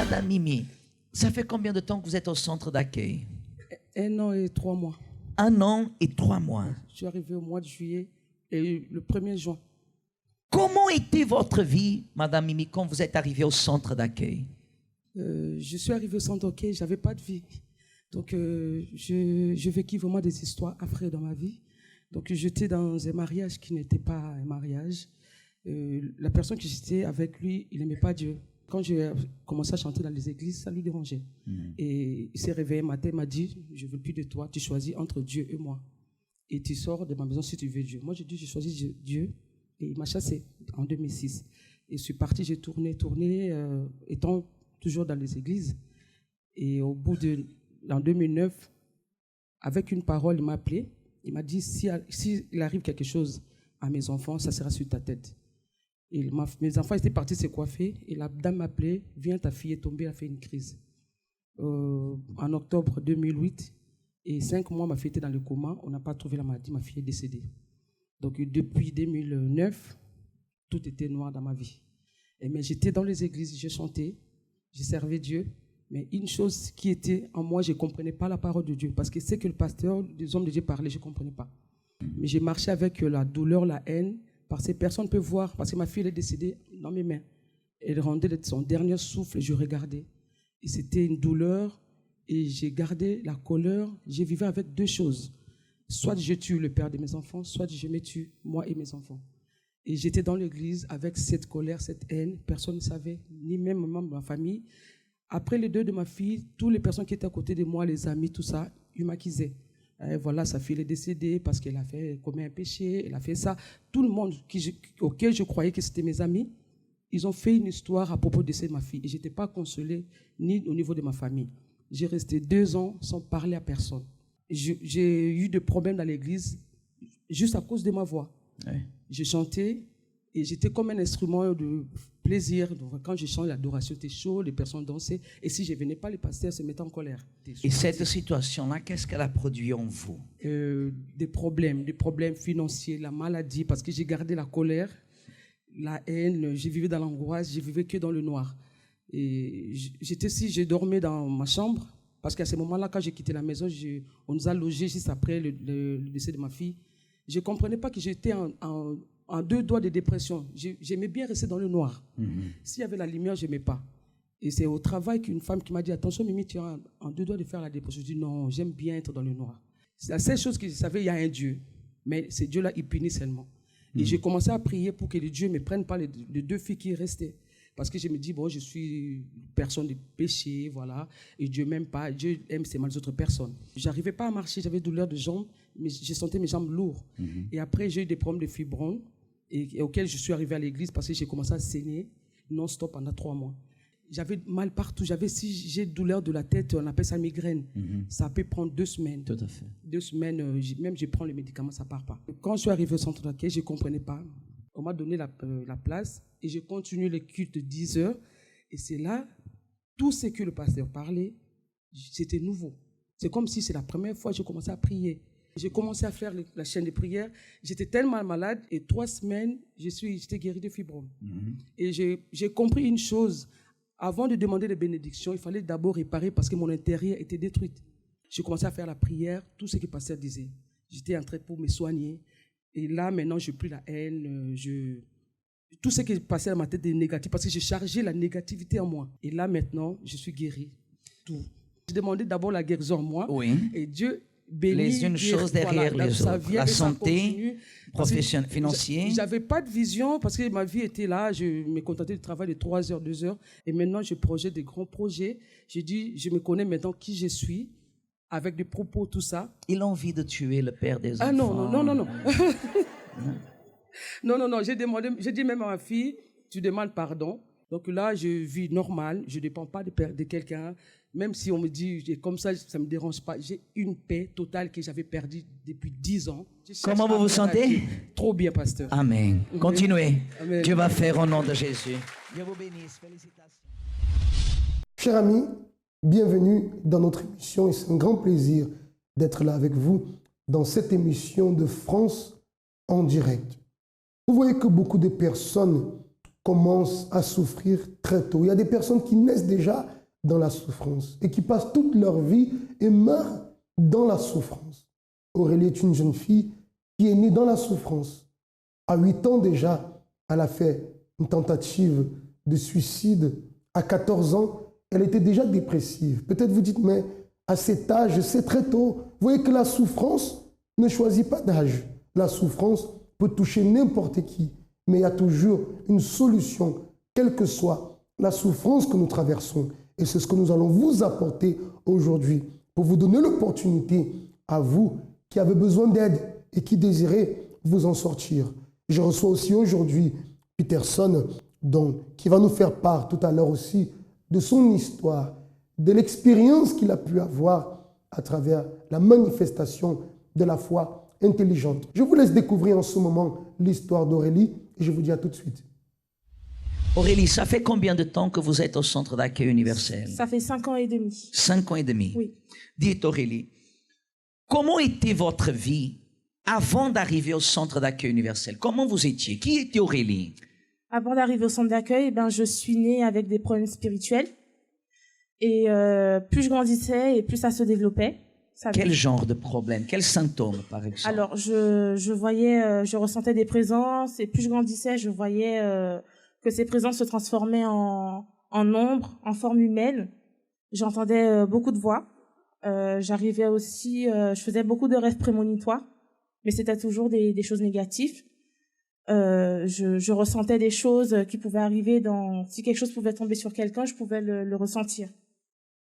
Madame Mimi, ça fait combien de temps que vous êtes au centre d'accueil? 1 an et 3 mois. 1 an et 3 mois. Je suis arrivé au mois de juillet et le 1er juin. Comment était votre vie, Madame Mimi, quand vous êtes arrivée au centre d'accueil? Je suis arrivé au centre d'accueil, je n'avais pas de vie. Donc, je vécu vraiment des histoires affreuses dans ma vie. Donc, j'étais dans un mariage qui n'était pas un mariage. La personne que j'étais avec lui, il n'aimait pas Dieu. Quand j'ai commencé à chanter dans les églises, ça lui dérangeait. Et il s'est réveillé un matin, il m'a dit, je ne veux plus de toi, tu choisis entre Dieu et moi. Et tu sors de ma maison si tu veux Dieu. Moi, j'ai dit, je choisis Dieu. Et il m'a chassé en 2006. Et je suis parti, j'ai tourné, étant toujours dans les églises. Et au bout en 2009, avec une parole, il m'a appelé. Il m'a dit, s'il arrive quelque chose à mes enfants, ça sera sur ta tête. Et mes enfants étaient partis se coiffer. Et la dame m'a appelé, viens, ta fille est tombée, elle a fait une crise. En octobre 2008, et 5 mois, ma fille était dans le coma. On n'a pas trouvé la maladie, ma fille est décédée. Donc depuis 2009, tout était noir dans ma vie. Mais j'étais dans les églises, je chantais, je servais Dieu. Mais une chose qui était en moi, je ne comprenais pas la parole de Dieu. Parce que c'est que le pasteur, les hommes de Dieu parlaient, je ne comprenais pas. Mais j'ai marché avec la douleur, la haine, parce que personne ne peut voir, parce que ma fille est décédée dans mes mains. Elle rendait son dernier souffle et je regardais. Et c'était une douleur et j'ai gardé la colère. Je vivais avec 2 choses. Soit je tue le père de mes enfants, soit je me tue, moi et mes enfants. Et j'étais dans l'église avec cette colère, cette haine. Personne ne savait, ni même membre de ma famille. Après le deuil de ma fille, toutes les personnes qui étaient à côté de moi, les amis, tout ça, ils m'accusaient. Voilà, sa fille est décédée parce qu'elle a commis un péché, elle a fait ça. Tout le monde auquel je croyais que c'était mes amis, ils ont fait une histoire à propos de ma fille. Et je n'étais pas consolée, ni au niveau de ma famille. J'ai resté 2 ans sans parler à personne. J'ai eu des problèmes dans l'église juste à cause de ma voix. Ouais. Je chantais et j'étais comme un instrument de plaisir. Donc, quand je chante, l'adoration était chaude, les personnes dansaient. Et si je ne venais pas, les pasteurs se mettaient en colère. Et cette situation-là, qu'est-ce qu'elle a produit en vous? Des problèmes financiers, la maladie, parce que j'ai gardé la colère, la haine, je vivais dans l'angoisse, je vivais que dans le noir. Et je dormais dans ma chambre. Parce qu'à ce moment-là, quand j'ai quitté la maison, on nous a logés juste après le décès de ma fille. Je ne comprenais pas que j'étais en 2 doigts de dépression. J'aimais bien rester dans le noir. S'il y avait la lumière, je n'aimais pas. Et c'est au travail qu'une femme qui m'a dit, attention Mimi, tu es en 2 doigts de faire la dépression. Je dis non, j'aime bien être dans le noir. C'est la seule chose que je savais, il y a un Dieu. Mais ce Dieu-là, il punit seulement. Et j'ai commencé à prier pour que le Dieu ne me prenne pas les 2 filles qui restaient. Parce que je me dis, bon, je suis personne de péché, voilà, et Dieu m'aime pas, Dieu aime seulement les autres personnes. Je n'arrivais pas à marcher, j'avais douleur de jambes, mais je sentais mes jambes lourdes. Et après, j'ai eu des problèmes de fibromes, et auxquels je suis arrivé à l'église parce que j'ai commencé à saigner non-stop pendant 3 mois. J'avais mal partout, si j'ai douleur de la tête, on appelle ça migraine. Ça peut prendre 2 semaines. Tout à fait. 2 semaines, même je prends le médicament, ça ne part pas. Quand je suis arrivé au centre d'accueil, je ne comprenais pas. On m'a donné la place et j'ai continué le culte de 10 heures. Et c'est là, tout ce que le pasteur parlait, c'était nouveau. C'est comme si c'est la première fois que j'ai commencé à prier. J'ai commencé à faire la chaîne de prière. J'étais tellement malade et 3 semaines, j'étais guéri de fibromes. Et j'ai compris une chose. Avant de demander les bénédictions, il fallait d'abord réparer parce que mon intérieur était détruit. J'ai commencé à faire la prière, tout ce que le pasteur disait. J'étais en train pour me soigner. Et là, maintenant, je n'ai plus la haine. Tout ce qui passait dans ma tête est négatif parce que j'ai chargé la négativité en moi. Et là, maintenant, je suis guéri. Tout. J'ai demandé d'abord la guérison en moi. Oui. Et Dieu bénit. Les unes choses derrière les autres. La santé, professionnelle, financière. Je n'avais pas de vision parce que ma vie était là. Je me contentais de travail de 3 heures, 2 heures. Et maintenant, je projette des grands projets. J'ai dit, je me connais maintenant qui je suis. Avec des propos, tout ça. Il a envie de tuer le père des enfants. Ah non. Non. J'ai dit même à ma fille, tu demandes pardon. Donc là, je vis normal. Je ne dépends pas de quelqu'un. Même si on me dit, comme ça ne me dérange pas. J'ai une paix totale que j'avais perdue depuis 10 ans. Comment vous vous sentez? Trop bien, pasteur. Amen. Continuez. Amen. Dieu va faire au nom de Jésus. Dieu vous bénisse. Félicitations. Chers amis, bienvenue dans notre émission et c'est un grand plaisir d'être là avec vous dans cette émission de France en direct. Vous voyez que beaucoup de personnes commencent à souffrir très tôt. Il y a des personnes qui naissent déjà dans la souffrance et qui passent toute leur vie et meurent dans la souffrance. Aurélie est une jeune fille qui est née dans la souffrance. À 8 ans déjà, elle a fait une tentative de suicide. À 14 ans, elle était déjà dépressive. Peut-être vous dites, mais à cet âge, c'est très tôt. Vous voyez que la souffrance ne choisit pas d'âge. La souffrance peut toucher n'importe qui, mais il y a toujours une solution, quelle que soit la souffrance que nous traversons. Et c'est ce que nous allons vous apporter aujourd'hui pour vous donner l'opportunité à vous qui avez besoin d'aide et qui désirez vous en sortir. Je reçois aussi aujourd'hui Peterson, qui va nous faire part tout à l'heure aussi de son histoire, de l'expérience qu'il a pu avoir à travers la manifestation de la foi intelligente. Je vous laisse découvrir en ce moment l'histoire d'Aurélie et je vous dis à tout de suite. Aurélie, ça fait combien de temps que vous êtes au centre d'accueil universel? Ça fait 5 ans et demi. 5 ans et demi. Oui. Dites Aurélie, comment était votre vie avant d'arriver au centre d'accueil universel? Comment vous étiez? Qui était Aurélie? Avant d'arriver au centre d'accueil, je suis née avec des problèmes spirituels. Et plus je grandissais et plus ça se développait. Quel genre de problème? Quels symptômes, par exemple? Alors, je ressentais des présences et plus je grandissais, je voyais que ces présences se transformaient en ombre, en forme humaine. J'entendais beaucoup de voix. J'arrivais aussi, je faisais beaucoup de rêves prémonitoires, mais c'était toujours des choses négatives. Je ressentais des choses qui pouvaient arriver si quelque chose pouvait tomber sur quelqu'un, je pouvais le ressentir.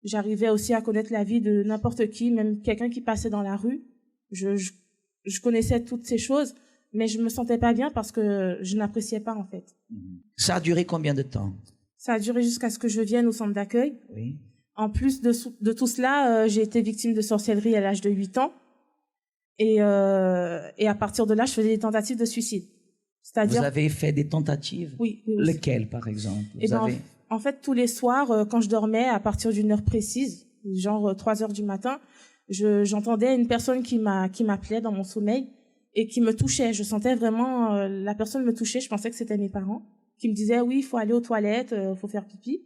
J'arrivais aussi à connaître la vie de n'importe qui, même quelqu'un qui passait dans la rue. Je connaissais toutes ces choses, mais je me sentais pas bien parce que je n'appréciais pas, en fait. Ça a duré combien de temps? Ça a duré jusqu'à ce que je vienne au centre d'accueil. Oui. En plus de tout cela, j'ai été victime de sorcellerie à l'âge de 8 ans. Et à partir de là, je faisais des tentatives de suicide. Vous avez fait des tentatives? Oui. Lesquelles, par exemple? En fait, tous les soirs, quand je dormais, à partir d'une heure précise, genre 3 heures du matin, j'entendais une personne qui m'appelait dans mon sommeil et qui me touchait. Je sentais vraiment, la personne me touchait, je pensais que c'était mes parents, qui me disaient, oui, il faut aller aux toilettes, il faut faire pipi.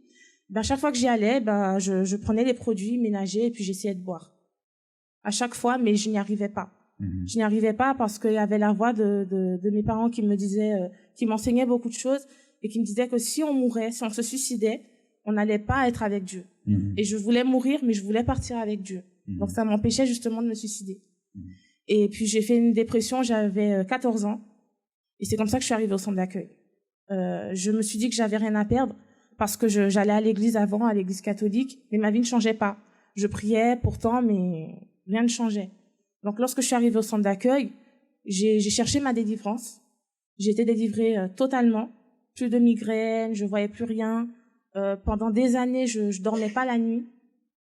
Chaque fois que j'y allais, je prenais les produits ménagers et puis j'essayais de boire. À chaque fois, mais je n'y arrivais pas. Je n'y arrivais pas parce qu'il y avait la voix de mes parents qui me disaient, qui m'enseignaient beaucoup de choses et qui me disaient que si on mourait, si on se suicidait, on n'allait pas être avec Dieu. Et je voulais mourir, mais je voulais partir avec Dieu. Donc ça m'empêchait justement de me suicider. Et puis j'ai fait une dépression, j'avais 14 ans. Et c'est comme ça que je suis arrivée au centre d'accueil. Je me suis dit que j'avais rien à perdre parce que j'allais à l'église avant, à l'église catholique, mais ma vie ne changeait pas. Je priais pourtant, mais rien ne changeait. Donc, lorsque je suis arrivée au centre d'accueil, j'ai cherché ma délivrance. J'ai été délivrée totalement. Plus de migraines, je voyais plus rien. Pendant des années, je dormais pas la nuit.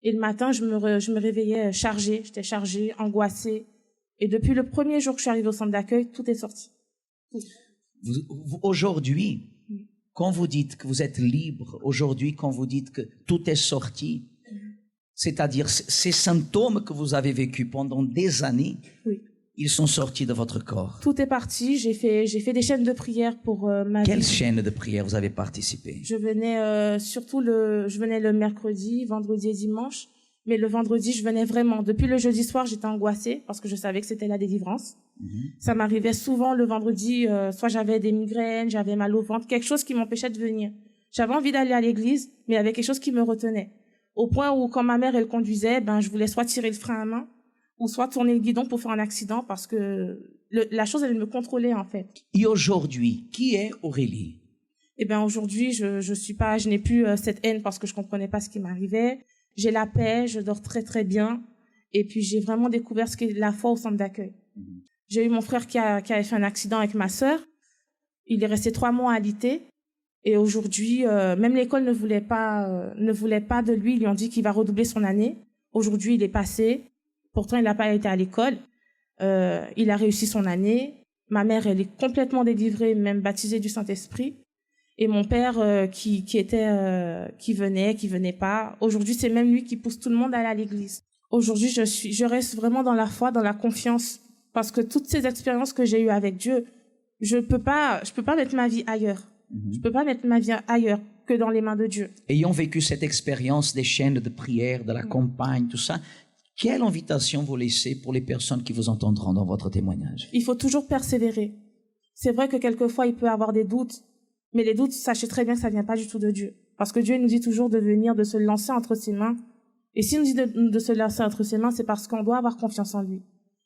Et le matin, je me réveillais chargée. J'étais chargée, angoissée. Et depuis le premier jour que je suis arrivée au centre d'accueil, tout est sorti. Aujourd'hui, quand vous dites que vous êtes libre, aujourd'hui, quand vous dites que tout est sorti, c'est-à-dire ces symptômes que vous avez vécus pendant des années, oui. Ils sont sortis de votre corps. Tout est parti. J'ai fait des chaînes de prière pour ma vie. Quelles chaînes de prière vous avez participé? Je venais je venais le mercredi, vendredi et dimanche. Mais le vendredi, je venais vraiment. Depuis le jeudi soir, j'étais angoissée parce que je savais que c'était la délivrance. Ça m'arrivait souvent le vendredi, soit j'avais des migraines, j'avais mal au ventre, quelque chose qui m'empêchait de venir. J'avais envie d'aller à l'église, mais il y avait quelque chose qui me retenait. Au point où, quand ma mère, elle conduisait, je voulais soit tirer le frein à main, ou soit tourner le guidon pour faire un accident parce que la chose, elle me contrôlait, en fait. Et aujourd'hui, qui est Aurélie? Aujourd'hui, je n'ai plus cette haine parce que je comprenais pas ce qui m'arrivait. J'ai la paix, je dors très, très bien. Et puis, j'ai vraiment découvert ce qu'est la foi au centre d'accueil. J'ai eu mon frère qui avait fait un accident avec ma sœur. Il est resté 3 mois alité. Et aujourd'hui, même l'école ne voulait pas de lui. Ils lui ont dit qu'il va redoubler son année. Aujourd'hui, il est passé. Pourtant, il n'a pas été à l'école. Il a réussi son année. Ma mère, elle est complètement délivrée, même baptisée du Saint-Esprit. Et mon père, qui venait pas. Aujourd'hui, c'est même lui qui pousse tout le monde à aller à l'église. Aujourd'hui, je reste vraiment dans la foi, dans la confiance. Parce que toutes ces expériences que j'ai eues avec Dieu, je peux pas mettre ma vie ailleurs. Je peux pas mettre ma vie ailleurs. que dans les mains de Dieu. Ayant vécu cette expérience des chaînes de prière, de la campagne, tout ça, quelle invitation vous laissez pour les personnes qui vous entendront dans votre témoignage? Il faut toujours persévérer. C'est vrai que quelquefois, il peut y avoir des doutes, mais les doutes, sachez très bien que ça ne vient pas du tout de Dieu. Parce que Dieu nous dit toujours de venir, de se lancer entre ses mains. Et s'il nous dit de se lancer entre ses mains, c'est parce qu'on doit avoir confiance en lui.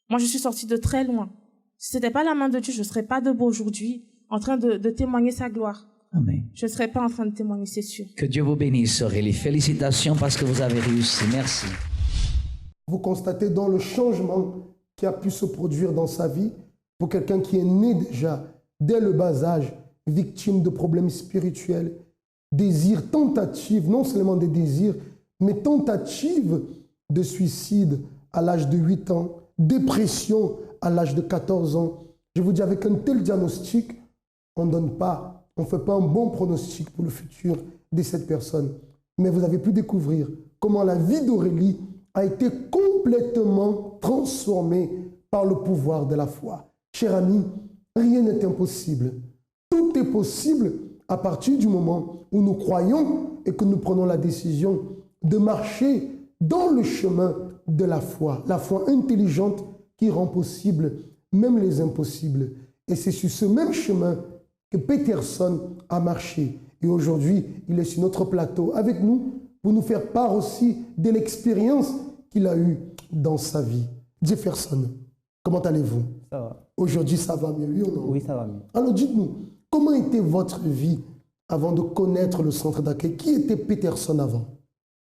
Moi, je suis sortie de très loin. Si ce n'était pas la main de Dieu, je ne serais pas debout aujourd'hui, en train de témoigner sa gloire. Amen. Je ne serais pas en train de témoigner, c'est sûr. Que Dieu vous bénisse, Aurélie. Félicitations parce que vous avez réussi. Merci. Vous constatez donc le changement qui a pu se produire dans sa vie pour quelqu'un qui est né déjà, dès le bas âge, victime de problèmes spirituels, désirs, tentatives, non seulement des désirs, mais tentatives de suicide à l'âge de 8 ans, dépression à l'âge de 14 ans. Je vous dis, avec un tel diagnostic, on ne fait pas un bon pronostic pour le futur de cette personne. Mais vous avez pu découvrir comment la vie d'Aurélie a été complètement transformée par le pouvoir de la foi. Cher ami, rien n'est impossible. Tout est possible à partir du moment où nous croyons et que nous prenons la décision de marcher dans le chemin de la foi intelligente qui rend possible même les impossibles. Et c'est sur ce même chemin que Peterson a marché. Et aujourd'hui, il est sur notre plateau avec nous pour nous faire part aussi de l'expérience qu'il a eue dans sa vie. Jefferson, comment allez-vous? Ça va. Aujourd'hui, ça va mieux, oui ou non? Oui, ça va mieux. Alors dites-nous, comment était votre vie avant de connaître le centre d'accueil? Qui était Peterson avant?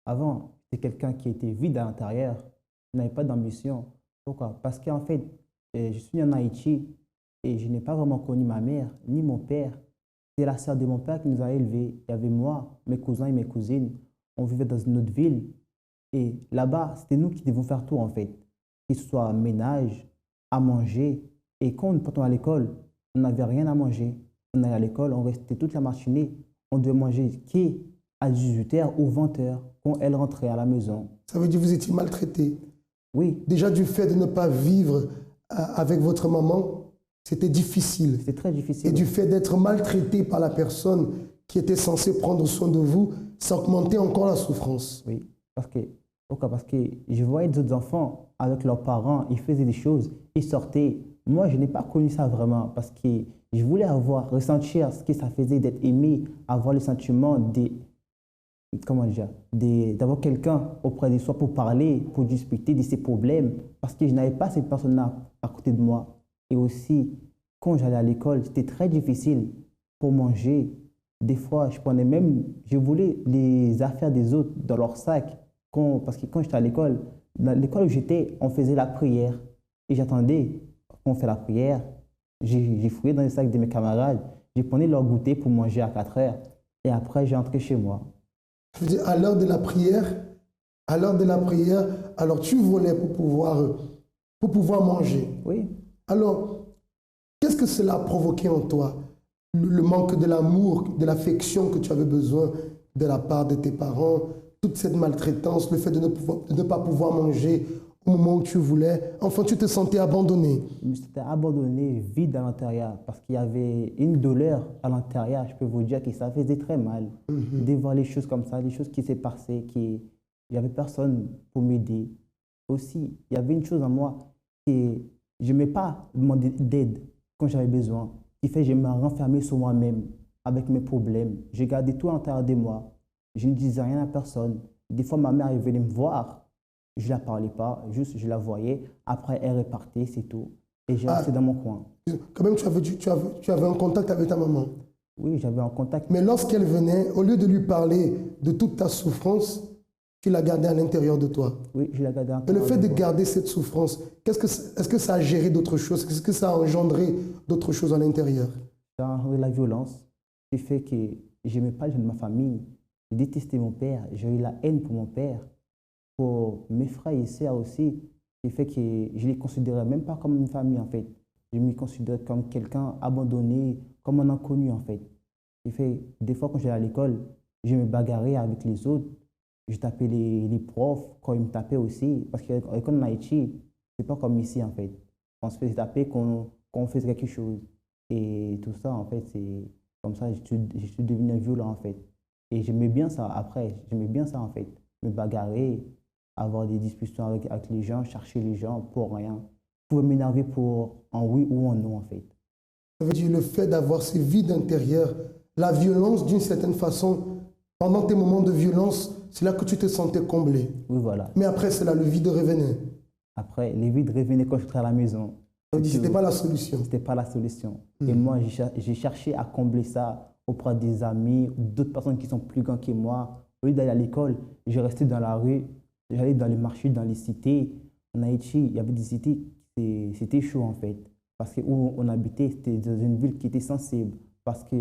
Avant, j'étais quelqu'un qui était vide à l'intérieur, qui n'avait pas d'ambition. Pourquoi? Parce qu'en fait, je suis né en Haïti et je n'ai pas vraiment connu ma mère ni mon père. C'est la sœur de mon père qui nous a élevés. Il y avait moi, mes cousins et mes cousines. On vivait dans une autre ville. Et là-bas, c'était nous qui devions faire tout en fait. Que ce soit ménage, à manger. Et quand on allait à l'école, on n'avait rien à manger. On allait à l'école, on restait toute la matinée. On devait manger qu'à 18h ou 20h quand elle rentrait à la maison. Ça veut dire que vous étiez maltraité? Oui. Déjà du fait de ne pas vivre avec votre maman, c'était difficile. C'était très difficile. Et du fait d'être maltraité par la personne qui était censée prendre soin de vous, ça augmentait encore la souffrance. Oui, parce que je voyais d'autres enfants avec leurs parents, ils faisaient des choses, ils sortaient. Moi, je n'ai pas connu ça vraiment parce que je voulais ressentir ce que ça faisait d'être aimé, avoir le sentiment d'avoir quelqu'un auprès de soi pour parler, pour discuter de ses problèmes, parce que je n'avais pas cette personne-là à côté de moi. Et aussi, quand j'allais à l'école, c'était très difficile pour manger. Des fois, je voulais les affaires des autres dans leur sac. Parce que quand j'étais à l'école où j'étais, on faisait la prière. Et j'attendais qu'on fait la prière. J'ai fouillé dans les sacs de mes camarades. J'ai prenais leur goûter pour manger à 4 heures. Et après, j'ai entré chez moi. Je veux dire, à l'heure de la prière, alors tu volais pour pouvoir manger. Oui. Alors, qu'est-ce que cela a provoqué en toi? Le manque de l'amour, de l'affection que tu avais besoin de la part de tes parents, toute cette maltraitance, le fait de ne pas pouvoir manger au moment où tu voulais. Enfin, tu te sentais abandonné. Je me sentais abandonné, vide à l'intérieur, parce qu'il y avait une douleur à l'intérieur. Je peux vous dire que ça faisait très mal de voir les choses comme ça, les choses qui s'est passées, il n'y avait personne pour m'aider. Aussi, il y avait une chose en moi, que je n'aimais pas demander d'aide quand j'avais besoin. Ce qui fait que je me renfermais sur moi-même avec mes problèmes. Je gardais tout à l'intérieur de moi. Je ne disais rien à personne. Des fois, ma mère elle venait me voir. Je ne la parlais pas, juste je la voyais. Après, elle repartait, c'est tout. Et j'ai resté dans mon coin. Quand même, tu avais un contact avec ta maman. Oui, j'avais un contact. Mais lorsqu'elle venait, au lieu de lui parler de toute ta souffrance, tu la gardais à l'intérieur de toi. Oui, je la gardais à Et le fait de garder cette souffrance, est-ce que ça a géré d'autres choses? Est-ce que ça a engendré d'autres choses à l'intérieur? Ça a engendré la violence, qui fait que je n'aimais pas les gens de ma famille. Je détestais mon père. J'ai eu la haine pour mon père, pour mes frères et sœurs aussi, qui fait que je ne les considérais même pas comme une famille en fait. Je me considérais comme quelqu'un abandonné, comme un inconnu en fait. Qui fait des fois quand j'allais à l'école, je me bagarrais avec les autres. Je tapais les profs quand ils me tapaient aussi. Parce qu'en Haïti, c'est pas comme ici en fait. On se faisait taper quand on faisait quelque chose. Et tout ça, en fait, c'est comme ça, je suis devenu violent en fait. Et j'aimais bien ça après, j'aimais bien ça en fait. Me bagarrer, avoir des discussions avec les gens, chercher les gens pour rien. Je pouvais m'énerver pour un oui ou un non en fait. Ça veut dire le fait d'avoir ce vide intérieur, la violence d'une certaine façon, pendant tes moments de violence, c'est là que tu te sentais comblé. Oui, voilà. Mais après, c'est là le vide revenait. Après, les vides revenaient quand je rentrais à la maison. On dit que c'était pas la solution. C'était pas la solution. Et moi, j'ai cherché à combler ça auprès des amis, d'autres personnes qui sont plus grands que moi. Au lieu d'aller à l'école, je restais dans la rue, j'allais dans les marchés, dans les cités. En Haïti, il y avait des cités, c'était chaud en fait. Parce que où on habitait, c'était dans une ville qui était sensible. Parce que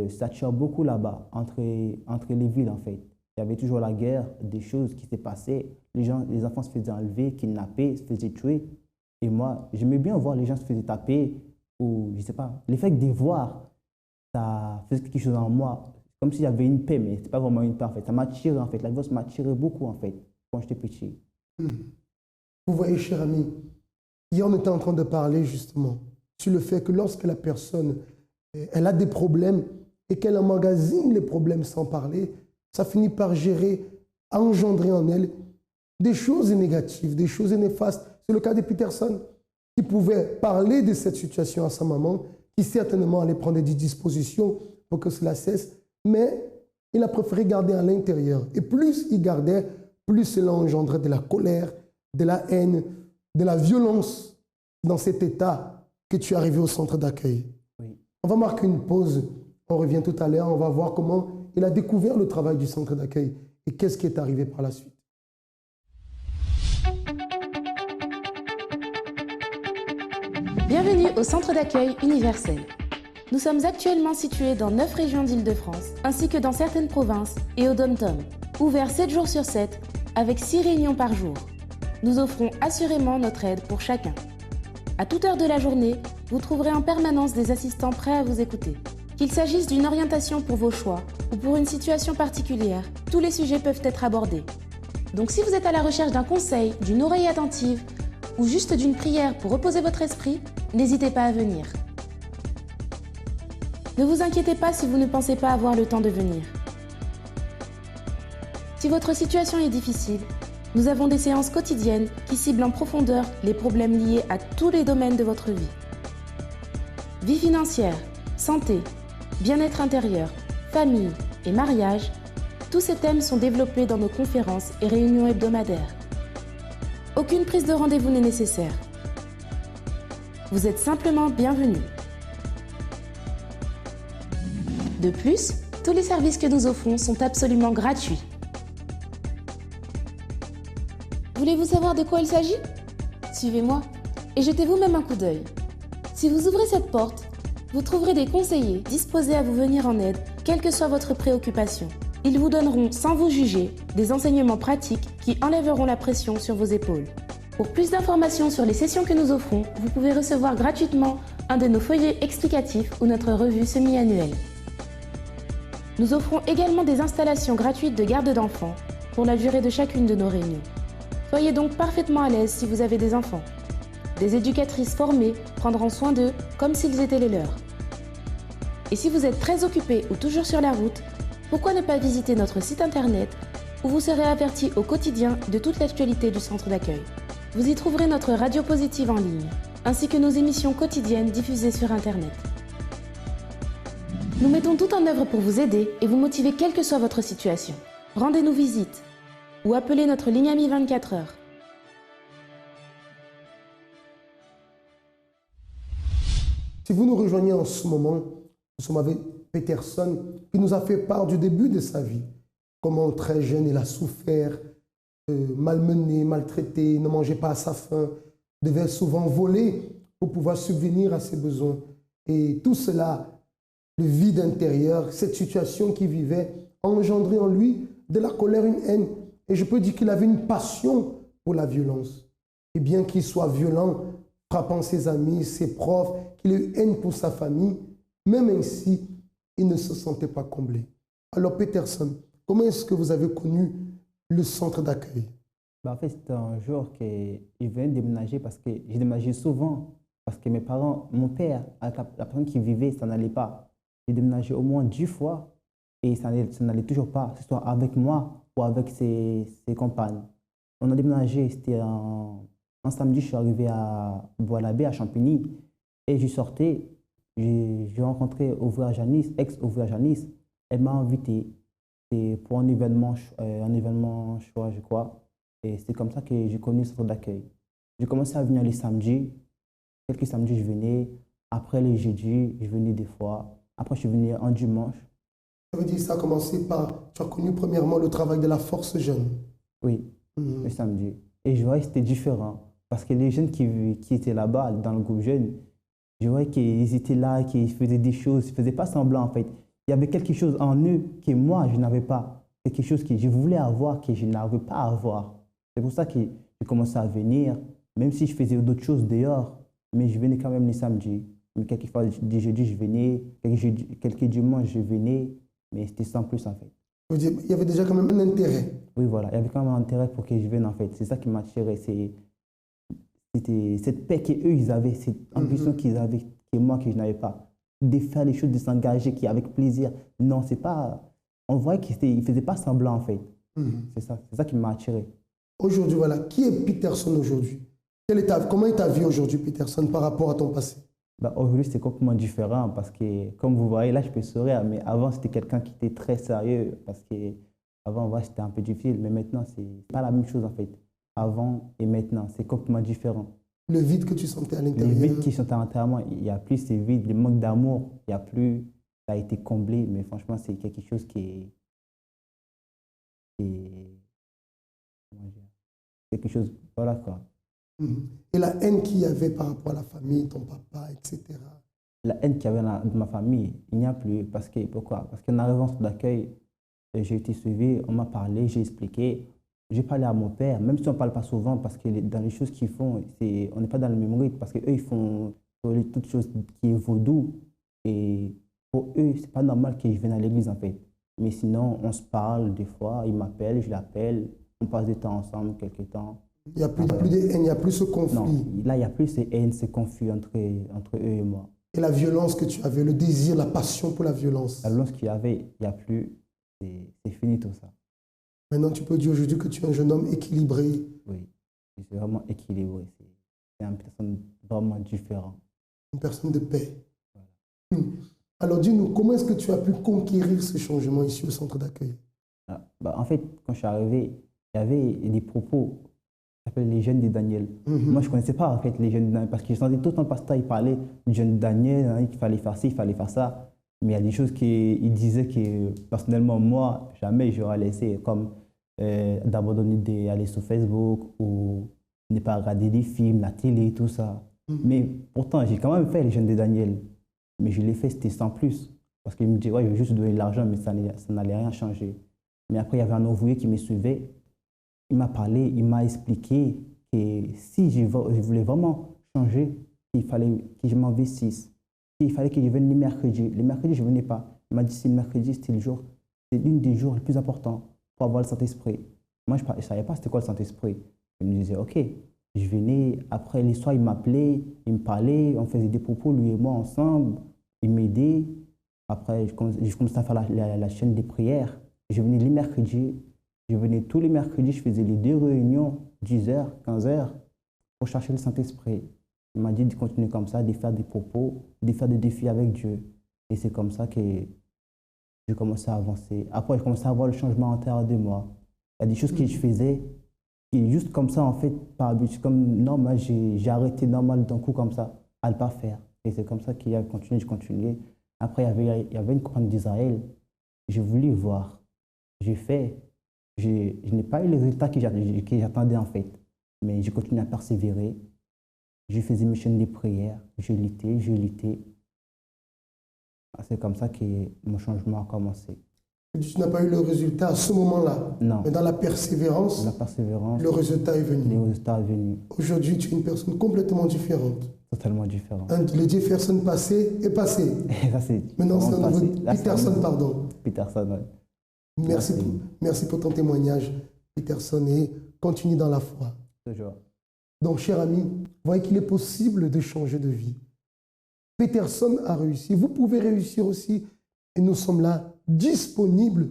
ça tire beaucoup là-bas, entre les villes en fait. Il y avait toujours la guerre, des choses qui se passaient. Les enfants se faisaient enlever, kidnapper, se faisaient tuer. Et moi, j'aimais bien voir les gens se faisaient taper, ou je sais pas. Le fait de les voir, ça faisait quelque chose en moi. Comme s'il y avait une paix, mais ce n'était pas vraiment une paix en fait. Ça m'a tiré en fait. La violence m'a tiré beaucoup en fait, quand j'étais petit. Vous voyez, cher ami, hier on était en train de parler justement sur le fait que lorsque la personne elle a des problèms et qu'elle emmagasine les problèmes sans parler, ça finit par gérer, à engendrer en elle des choses négatives, des choses néfastes. C'est le cas de Peterson, qui pouvait parler de cette situation à sa maman, qui certainement allait prendre des dispositions pour que cela cesse, mais il a préféré garder à l'intérieur. Et plus il gardait, plus cela engendrait de la colère, de la haine, de la violence dans cet état que tu es arrivé au centre d'accueil. Oui. On va marquer une pause, on revient tout à l'heure, on va voir comment il a découvert le travail du centre d'accueil et qu'est-ce qui est arrivé par la suite. Bienvenue au Centre d'accueil universel. Nous sommes actuellement situés dans 9 régions d'Île-de-France, ainsi que dans certaines provinces et au Dom-Tom. Ouverts 7 jours sur 7, avec 6 réunions par jour. Nous offrons assurément notre aide pour chacun. À toute heure de la journée, vous trouverez en permanence des assistants prêts à vous écouter. Qu'il s'agisse d'une orientation pour vos choix ou pour une situation particulière, tous les sujets peuvent être abordés. Donc si vous êtes à la recherche d'un conseil, d'une oreille attentive ou juste d'une prière pour reposer votre esprit, n'hésitez pas à venir. Ne vous inquiétez pas si vous ne pensez pas avoir le temps de venir. Si votre situation est difficile, nous avons des séances quotidiennes qui ciblent en profondeur les problèmes liés à tous les domaines de votre vie. Vie financière, santé, bien-être intérieur, famille et mariage, tous ces thèmes sont développés dans nos conférences et réunions hebdomadaires. Aucune prise de rendez-vous n'est nécessaire. Vous êtes simplement bienvenus. De plus, tous les services que nous offrons sont absolument gratuits. Voulez-vous savoir de quoi il s'agit? Suivez-moi et jetez vous-même un coup d'œil. Si vous ouvrez cette porte, vous trouverez des conseillers disposés à vous venir en aide, quelle que soit votre préoccupation. Ils vous donneront, sans vous juger, des enseignements pratiques qui enlèveront la pression sur vos épaules. Pour plus d'informations sur les sessions que nous offrons, vous pouvez recevoir gratuitement un de nos feuillets explicatifs ou notre revue semi-annuelle. Nous offrons également des installations gratuites de garde d'enfants pour la durée de chacune de nos réunions. Soyez donc parfaitement à l'aise si vous avez des enfants. Des éducatrices formées prendront soin d'eux comme s'ils étaient les leurs. Et si vous êtes très occupé ou toujours sur la route, pourquoi ne pas visiter notre site internet où vous serez averti au quotidien de toute l'actualité du centre d'accueil. Vous y trouverez notre radio positive en ligne, ainsi que nos émissions quotidiennes diffusées sur internet. Nous mettons tout en œuvre pour vous aider et vous motiver quelle que soit votre situation. Rendez-nous visite ou appelez notre ligne amie 24 heures. Si vous nous rejoignez en ce moment, nous sommes avec Peterson qui nous a fait part du début de sa vie. Comment très jeune il a souffert, malmené, maltraité, ne mangeait pas à sa faim, devait souvent voler pour pouvoir subvenir à ses besoins. Et tout cela, le vide intérieur, cette situation qu'il vivait, a engendré en lui de la colère, une haine. Et je peux dire qu'il avait une passion pour la violence. Et bien qu'il soit violent, frappant ses amis, ses profs, qu'il ait eu haine pour sa famille, même ainsi, il ne se sentait pas comblé. Alors Peterson, comment est-ce que vous avez connu le centre d'accueil? En fait, c'était un jour qu'il venait déménager parce que j'ai déménagé souvent. Parce que mes parents, mon père, avec la personne qui vivait, ça n'allait pas. J'ai déménagé au moins 10 fois. et ça n'allait toujours pas, que ce soit avec moi ou avec ses compagnes. On a déménagé, c'était un samedi, je suis arrivé à Bois-l'Abbé, à Champigny, et je sortais, j'ai rencontré Ouvrière Janice, ex-Ouvrière Janice. Elle m'a invité pour un événement choix, je crois. Et c'est comme ça que j'ai connu le centre d'accueil. J'ai commencé à venir les samedis. Quelques samedis, je venais. Après les jeudis, je venais des fois. Après, je suis venu un dimanche. Ça veut dire que ça a commencé par, tu as connu premièrement le travail de la force jeune. Oui, le samedi. Et je voyais que c'était différent. Parce que les jeunes qui étaient là-bas, dans le groupe jeune, je voyais qu'ils étaient là, qu'ils faisaient des choses, ils ne faisaient pas semblant en fait. Il y avait quelque chose en eux que moi, je n'avais pas. C'est quelque chose que je voulais avoir, que je n'arrivais pas à avoir. C'est pour ça que j'ai commencé à venir, même si je faisais d'autres choses dehors, mais je venais quand même les samedis. Mais quelquefois, des jeudis, je venais, quelques dimanches, je venais, mais c'était sans plus en fait. Il y avait déjà quand même un intérêt. Oui, voilà, il y avait quand même un intérêt pour que je vienne en fait. C'est ça qui m'attirait, c'était cette paix qu'eux, ils avaient, cette ambition qu'ils avaient, que moi, que je n'avais pas. De faire les choses, de s'engager, avec plaisir. Non, c'est pas... On voyait qu'ils ne faisaient pas semblant en fait. C'est ça qui m'a attiré. Aujourd'hui, voilà, qui est Peterson aujourd'hui? Comment est ta vie aujourd'hui, Peterson, par rapport à ton passé? Aujourd'hui, c'est complètement différent parce que, comme vous voyez, là, je peux sourire, mais avant, c'était quelqu'un qui était très sérieux parce que avant, ouais, c'était un peu difficile, mais maintenant, c'est pas la même chose en fait. Avant et maintenant, c'est complètement différent. Le vide que tu sentais à l'intérieur? Le vide qui sont à l'intérieur, il n'y a plus ce vide, le manque d'amour, il n'y a plus, ça a été comblé, mais franchement, c'est quelque chose qui est comment dire, quelque chose, voilà quoi. Et la haine qu'il y avait par rapport à la famille, ton papa, etc. La haine qu'il y avait dans ma famille, il n'y a plus. Pourquoi? Parce qu'en arrivant sur l'accueil, j'ai été suivi, on m'a parlé, j'ai expliqué. J'ai parlé à mon père, même si on ne parle pas souvent, parce que dans les choses qu'ils font, on n'est pas dans le même rythme, parce qu'eux, ils font toutes choses qui est vaudou. Et pour eux, ce n'est pas normal que je vienne à l'église, en fait. Mais sinon, on se parle des fois, ils m'appellent, je l'appelle, on passe du temps ensemble, quelques temps. Il n'y a plus de haine, il n'y a plus ce conflit. Non, là, il n'y a plus ces haines, ces conflits entre eux et moi. Et la violence que tu avais, le désir, la passion pour la violence. La violence qu'il y avait, il n'y a plus, c'est fini tout ça. Maintenant, tu peux dire aujourd'hui que tu es un jeune homme équilibré. Oui, je suis vraiment équilibré. C'est une personne vraiment différente. Une personne de paix. Voilà. Alors, dis-nous, comment est-ce que tu as pu conquérir ce changement ici au centre d'accueil? En fait, quand je suis arrivé, il y avait des propos qui s'appellent les jeunes de Daniel. Moi, je ne connaissais pas en fait les jeunes de Daniel parce que je sentais tout le temps le pasteur, il parlait du jeune de Daniel, hein, qu'il fallait faire ci, il fallait faire ça. Mais il y a des choses qu'il disait que personnellement, moi, jamais j'aurais laissé, comme d'abandonner d'aller sur Facebook ou ne pas regarder des films, la télé, tout ça. Mais pourtant, j'ai quand même fait les jeunes de Daniel. Mais je l'ai fait, c'était sans plus. Parce qu'il me dit, ouais, je vais juste donner de l'argent, mais ça n'allait rien changer. Mais après, il y avait un ouvrier qui me suivait. Il m'a parlé, il m'a expliqué que si je voulais vraiment changer, il fallait que je m'investisse. Il fallait que je vienne les mercredis. Les mercredis, je ne venais pas. Il m'a dit que le mercredi, c'était l'un des jours les plus importants pour avoir le Saint-Esprit. Moi, je ne savais pas c'était quoi le Saint-Esprit. Je me disais, OK. Je venais, après les soirs, il m'appelait, il me parlait, on faisait des propos, lui et moi, ensemble. Il m'aidait. Après, je commençais à faire la chaîne des prières. Je venais les mercredis. Je venais tous les mercredis, je faisais les 2 réunions, 10h, 15h, pour chercher le Saint-Esprit. Il m'a dit de continuer comme ça, de faire des propos, de faire des défis avec Dieu. Et c'est comme ça que j'ai commencé à avancer. Après, j'ai commencé à voir le changement intérieur de moi. Il y a des choses que je faisais, et juste comme ça, en fait, par habitude, comme normal, j'ai arrêté normal d'un coup comme ça, à ne pas faire. Et c'est comme ça qu'il a continué, je continuais. Après, il y avait une campagne d'Israël. J'ai voulu voir. J'ai fait. Je n'ai pas eu les résultats que j'attendais en fait. Mais j'ai continué à persévérer. Je faisais mes chaînes de prières. Je luttais. C'est comme ça que mon changement a commencé. Tu n'as pas eu le résultat à ce moment-là. Non. Mais dans la persévérance, le résultat est venu. Le résultat est venu. Aujourd'hui, tu es une personne complètement différente. Totalement différente. Le Jefferson passé est passé. Maintenant, c'est un nouveau Peterson, pardon. Peterson, oui. Merci pour ton témoignage, Peterson, et continue dans la foi. Toujours. Donc, cher ami, voyez qu'il est possible de changer de vie. Peterson a réussi. Vous pouvez réussir aussi. Et nous sommes là disponibles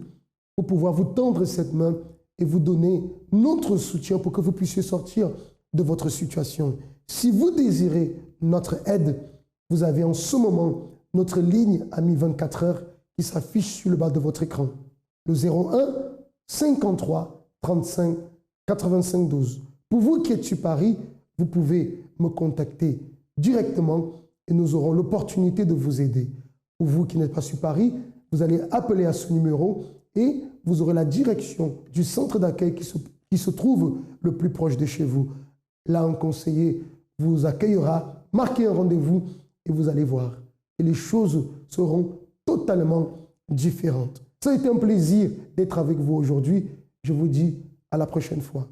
pour pouvoir vous tendre cette main et vous donner notre soutien pour que vous puissiez sortir de votre situation. Si vous désirez notre aide, vous avez en ce moment notre ligne Amis 24 heures qui s'affiche sur le bas de votre écran. Le 01 53 35 85 12. Pour vous qui êtes sur Paris, vous pouvez me contacter directement et nous aurons l'opportunité de vous aider. Pour vous qui n'êtes pas sur Paris, vous allez appeler à ce numéro et vous aurez la direction du centre d'accueil qui se trouve le plus proche de chez vous. Là, un conseiller vous accueillera, marquez un rendez-vous et vous allez voir. Et les choses seront totalement différentes. Ça a été un plaisir d'être avec vous aujourd'hui. Je vous dis à la prochaine fois.